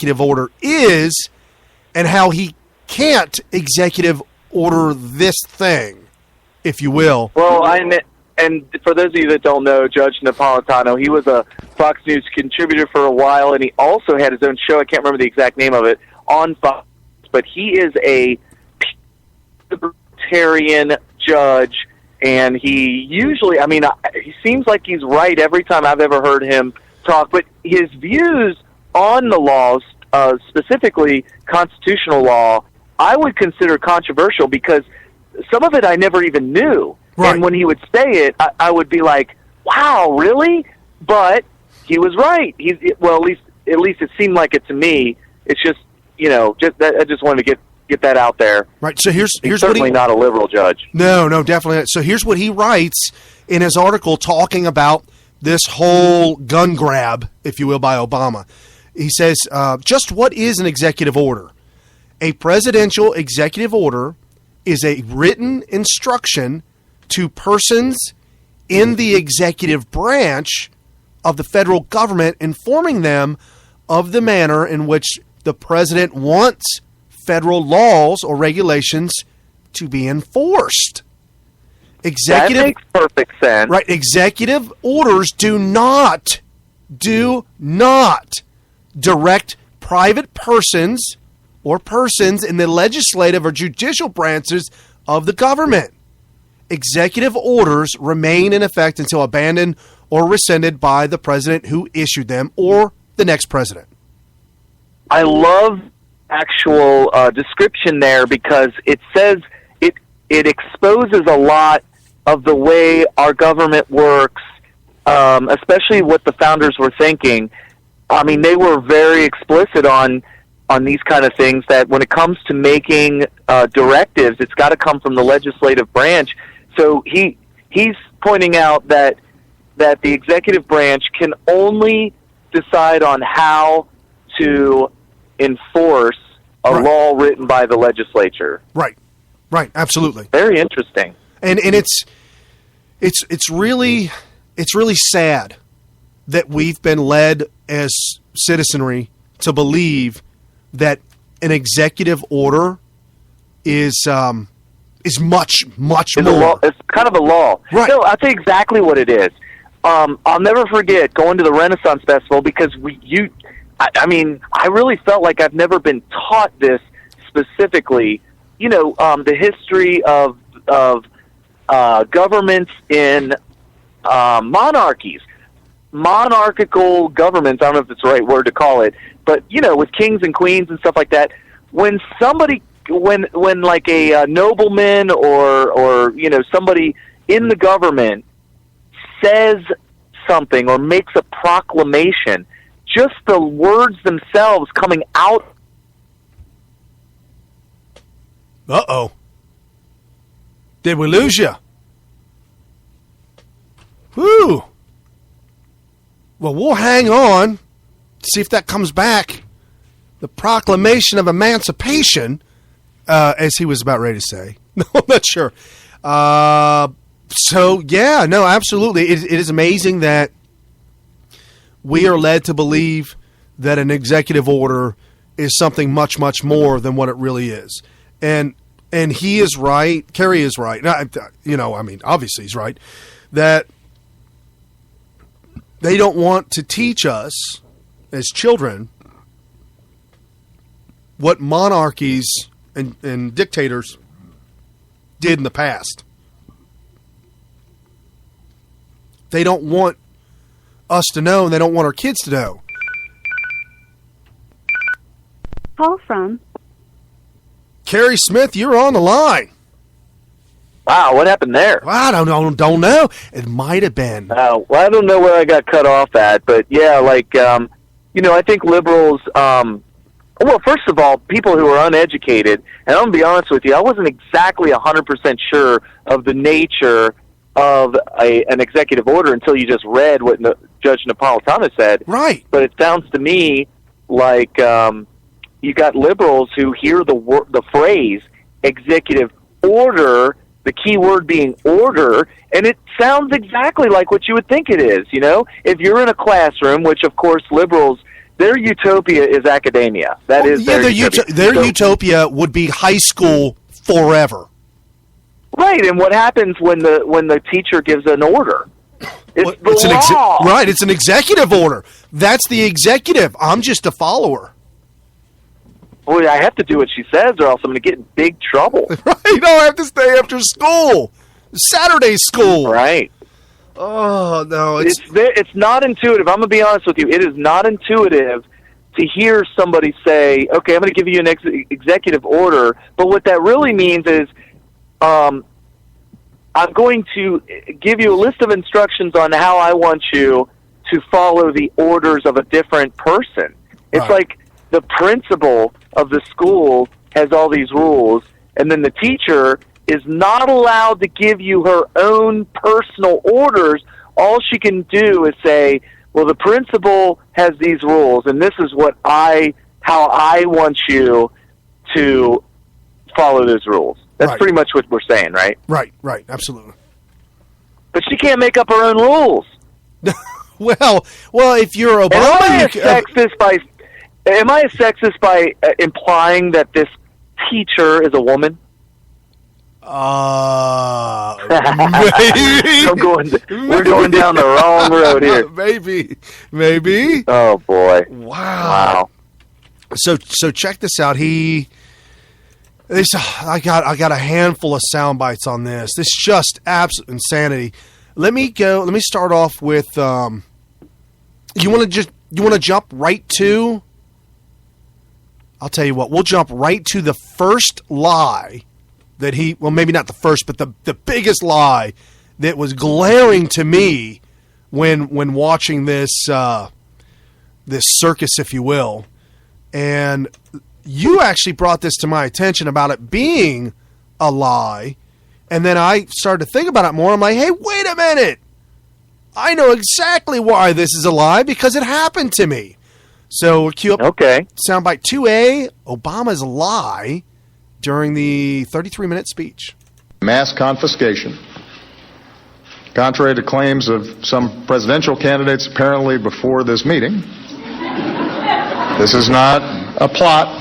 executive order is and how he can't executive order this thing, if you will. Well, and for those of you that don't know, Judge Napolitano, he was a Fox News contributor for a while, and he also had his own show. I can't remember the exact name of it, on Fox, but he is a libertarian judge, and he usually, he seems like he's right every time I've ever heard him talk, but his views on the laws, specifically constitutional law, I would consider controversial because some of it I never even knew. Right. And when he would say it, I would be like, wow, really? But he was right. At least it seemed like it to me. It's just, I just wanted to get that out there. Right. So he's certainly not a liberal judge. No, definitely not. So here's what he writes in his article talking about this whole gun grab, if you will, by Obama. He says, just what is an executive order? A presidential executive order is a written instruction to persons in the executive branch of the federal government, informing them of the manner in which the president wants federal laws or regulations to be enforced. That makes perfect sense. Right. Executive orders do not direct private persons or persons in the legislative or judicial branches of the government. Executive orders remain in effect until abandoned or rescinded by the president who issued them or the next president. I love actual description there because it says it exposes a lot of the way our government works, especially what the founders were thinking. I mean, they were very explicit on these kind of things, that when it comes to making directives, it's got to come from the legislative branch. So he's pointing out that the executive branch can only decide on how to enforce a law written by the legislature. Right, absolutely. Very interesting. And it's really sad that we've been led as citizenry to believe that an executive order is much more. It's kind of a law. Right. No, I'll tell you exactly what it is. I'll never forget going to the Renaissance Festival because I really felt like I've never been taught this specifically. The history of governments in monarchies. Monarchical governments, I don't know if it's the right word to call it, but, with kings and queens and stuff like that, when like a nobleman or somebody in the government says something or makes a proclamation, just the words themselves coming out. Uh-oh. Did we lose you? Whew. Well, we'll hang on, see if that comes back. The Proclamation of Emancipation, as he was about ready to say. No, I'm not sure. Absolutely. It is amazing that we are led to believe that an executive order is something much, much more than what it really is. And he is right. Kerry is right. Obviously he's right. That they don't want to teach us as children what monarchies and dictators did in the past. They don't want us to know, and they don't want our kids to know. Call from Carrie Smith, you're on the line. Wow, what happened there? I don't know. It might have been. Well, I don't know where I got cut off at, but yeah, I think liberals, first of all, people who are uneducated, and I'm going to be honest with you, I wasn't exactly 100% sure of the nature of an executive order until you just read what Judge Napolitano said. Right. But it sounds to me like you got liberals who hear the phrase executive order, the key word being order, and it sounds exactly like what you would think it is. If you're in a classroom, which of course liberals, their utopia is academia. That is their utopia. Their utopia would be high school forever. Right, and what happens when the teacher gives an order? It's the law. Right, it's an executive order. That's the executive. I'm just a follower. Boy, I have to do what she says, or else I'm going to get in big trouble. Right, I have to stay after school. Saturday school. Right. Oh, no. It's not intuitive. I'm going to be honest with you. It is not intuitive to hear somebody say, okay, I'm going to give you an executive order, but what that really means is I'm going to give you a list of instructions on how I want you to follow the orders of a different person. It's like the principal of the school has all these rules, and then the teacher is not allowed to give you her own personal orders. All she can do is say, well, the principal has these rules, and this is how I want you to follow those rules. That's pretty much what we're saying, right? Right, absolutely. But she can't make up her own rules. well, if you're Obama, am I a sexist by implying that this teacher is a woman? Maybe. We're going down the wrong road here. Maybe. Oh boy! Wow. So check this out. I got a handful of sound bites on this. This is just absolute insanity. Let me start off with. You want to jump right to? I'll tell you what. We'll jump right to the first lie that maybe not the first, but the biggest lie that was glaring to me when watching this circus, if you will. And you actually brought this to my attention about it being a lie. And then I started to think about it more. I'm like, hey, wait a minute. I know exactly why this is a lie, because it happened to me. So we'll cue up soundbite 2A, Obama's lie during the 33-minute speech. Mass confiscation. Contrary to claims of some presidential candidates apparently before this meeting, this is not a plot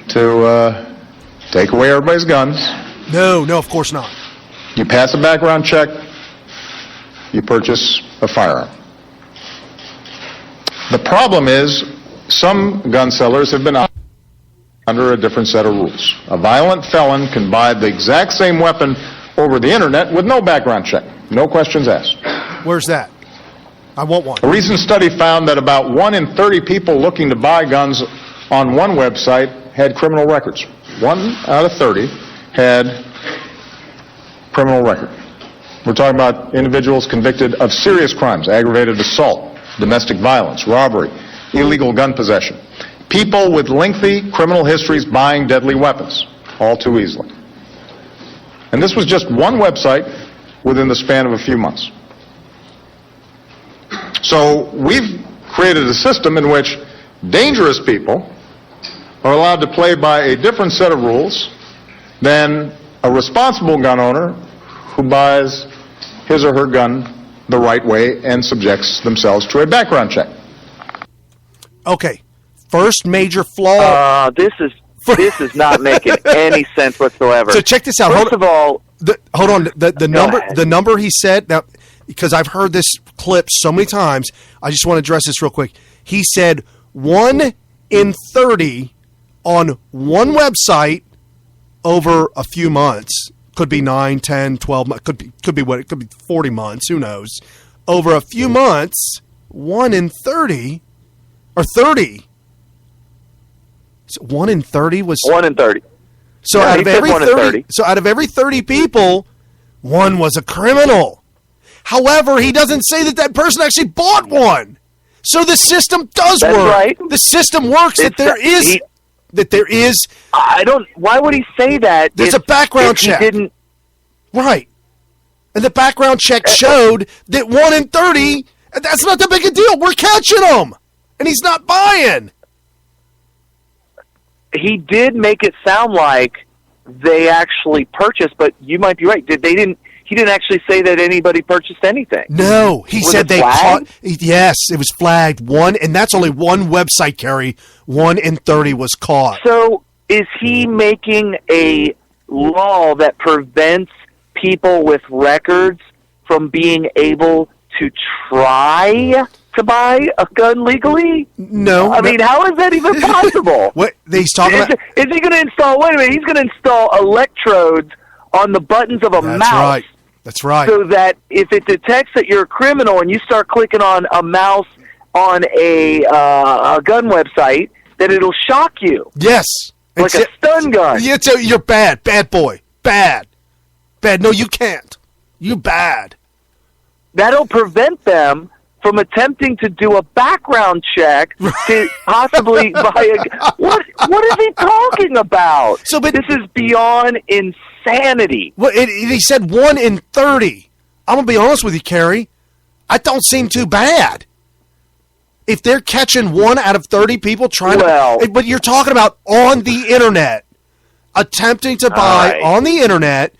to take away everybody's guns. No, of course not. You pass a background check, you purchase a firearm. The problem is some gun sellers have been under a different set of rules. A violent felon can buy the exact same weapon over the internet with no background check, no questions asked. Where's that? I want one. A recent study found that about 1 in 30 people looking to buy guns on one website had criminal records. 1 out of 30 had criminal record. We're talking about individuals convicted of serious crimes, aggravated assault, domestic violence, robbery, illegal gun possession. People with lengthy criminal histories buying deadly weapons, all too easily. And this was just one website within the span of a few months. So we've created a system in which dangerous people are allowed to play by a different set of rules than a responsible gun owner who buys his or her gun the right way and subjects themselves to a background check. Okay. First major flaw. This is not making any sense whatsoever. So check this out. First of all, hold on. The number he said, now, because I've heard this clip so many times, I just want to address this real quick. He said 1 in 30 on one website over a few months. Could be 9, 10, 12 months. Could be 40 months. Who knows? Over a few months, 1 in 30 or 30. So 1 in 30 was 1 in 30. So yeah, out of every 30 people, one was a criminal. However, he doesn't say that person actually bought one. So the system does work. Right. The system works. There is. I don't. Why would he say that? There's a background check. He didn't. Right. And the background check showed that 1 in 30. That's not that big a deal. We're catching him, and he's not buying. He did make it sound like they actually purchased, but you might be right. He he didn't actually say that anybody purchased anything. No, he Was said it they flagged? caught. Yes, it was flagged. And that's only one website, Cary. 1 in 30 was caught. So is he making a law that prevents people with records from being able to try to buy a gun legally? No. I mean, how is that even possible? What he's talking about? Is he going to install? Wait a minute. He's going to install electrodes on the buttons of a That's mouse. right. That's right. So that if it detects that you're a criminal and you start clicking on a mouse on a gun website, that it'll shock you. Yes. Like a stun gun. You're bad. Bad boy. Bad. Bad. No, you can't. You bad. That'll prevent them from attempting to do a background check to possibly buy a... What is he talking about? This is beyond insanity. Well, he said 1 in 30. I'm going to be honest with you, Cary. I don't seem too bad. If they're catching 1 out of 30 people trying to... But you're talking about on the internet. Attempting to buy on the internet...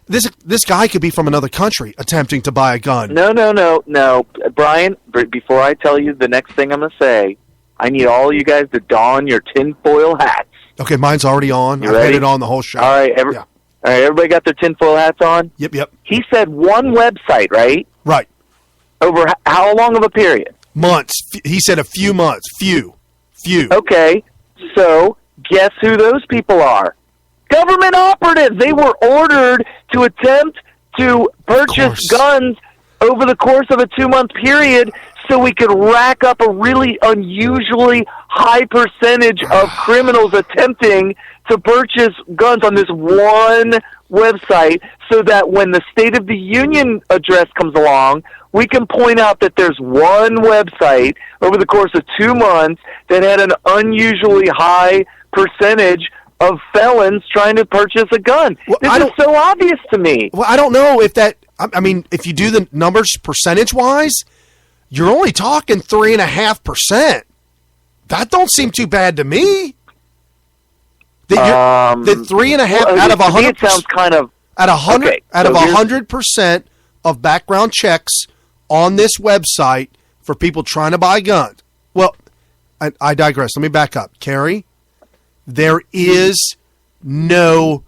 This guy could be from another country attempting to buy a gun. No. Brian, before I tell you the next thing I'm going to say, I need all you guys to don your tinfoil hats. Okay, mine's already on. You I've ready? had it on the whole show. All right, all right, everybody got their tinfoil hats on? Yep. He said one website, right? Right. Over how long of a period? Months. He said a few months. Few. Okay, so guess who those people are? Government operatives. They were ordered to attempt to purchase guns over the course of a 2-month period so we could rack up a really unusually high percentage of criminals attempting to purchase guns on this one website so that when the State of the Union address comes along, we can point out that there's one website over the course of 2 months that had an unusually high percentage of felons trying to purchase a gun. This is so obvious to me. Well, I don't know if that... I mean, if you do the numbers percentage-wise, you're only talking 3.5%. That don't seem too bad to me. The 3.5 out of 100... It sounds kind of... Out of 100% of background checks on this website for people trying to buy guns. Well, I digress. Let me back up. Cary, there is no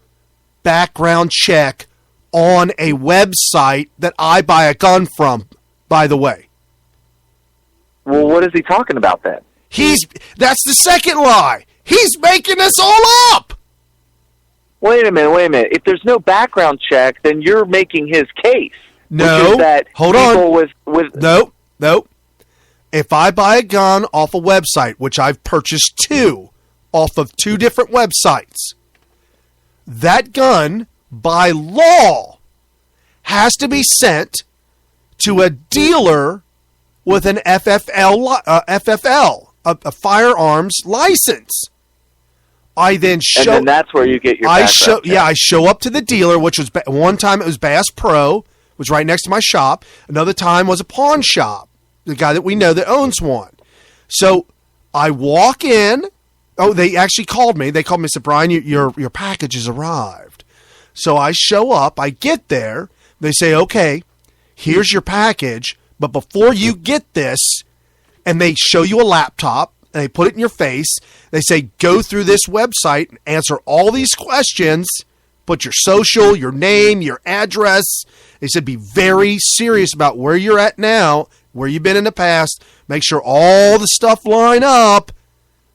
background check on a website that I buy a gun from, by the way. Well, what is he talking about then? That's the second lie. He's making this all up. Wait a minute. If there's no background check, then you're making his case. No. Hold on. No. If I buy a gun off a website, which I've purchased 2 off of 2 different websites, that gun, by law, has to be sent to a dealer with an FFL, a firearms license. I then show... And then that's where you get your background check. I show up to the dealer, which was... One time it was Bass Pro, was right next to my shop. Another time was a pawn shop, the guy that we know that owns one. So I walk in. Oh, they actually called me. They called me and said, Brian, your package has arrived. So I show up. I get there. They say, okay, here's your package. But before you get this, and they show you a laptop, and they put it in your face. They say, go through this website and answer all these questions. Put your social, your name, your address. They said, be very serious about where you're at now, where you've been in the past. Make sure all the stuff line up,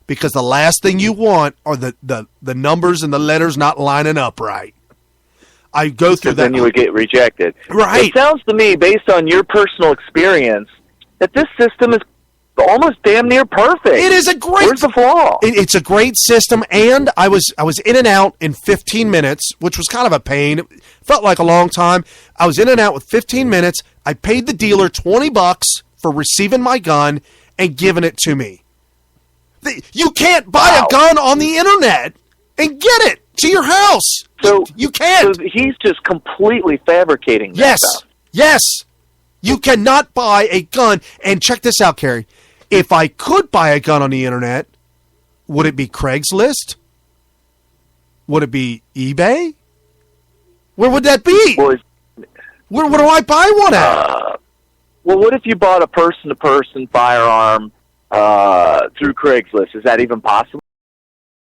because the last thing you want are the numbers and the letters not lining up right. I go through that. Then you would get rejected. Right. It sounds to me, based on your personal experience, that this system is almost damn near perfect. It is a great... Where's the flaw? It's a great system, and I was in and out in 15 minutes, which was kind of a pain. It felt like a long time. I was in and out with 15 minutes. I paid the dealer $20 for receiving my gun and giving it to me. You can't buy a gun on the internet and get it to your house. So you can't. So he's just completely fabricating that stuff. Yes. You cannot buy a gun. And check this out, Cary. If I could buy a gun on the internet, would it be Craigslist? Would it be eBay? Where would that be? Well, Where do I buy one at? Well, what if you bought a person-to-person firearm through Craigslist? Is that even possible?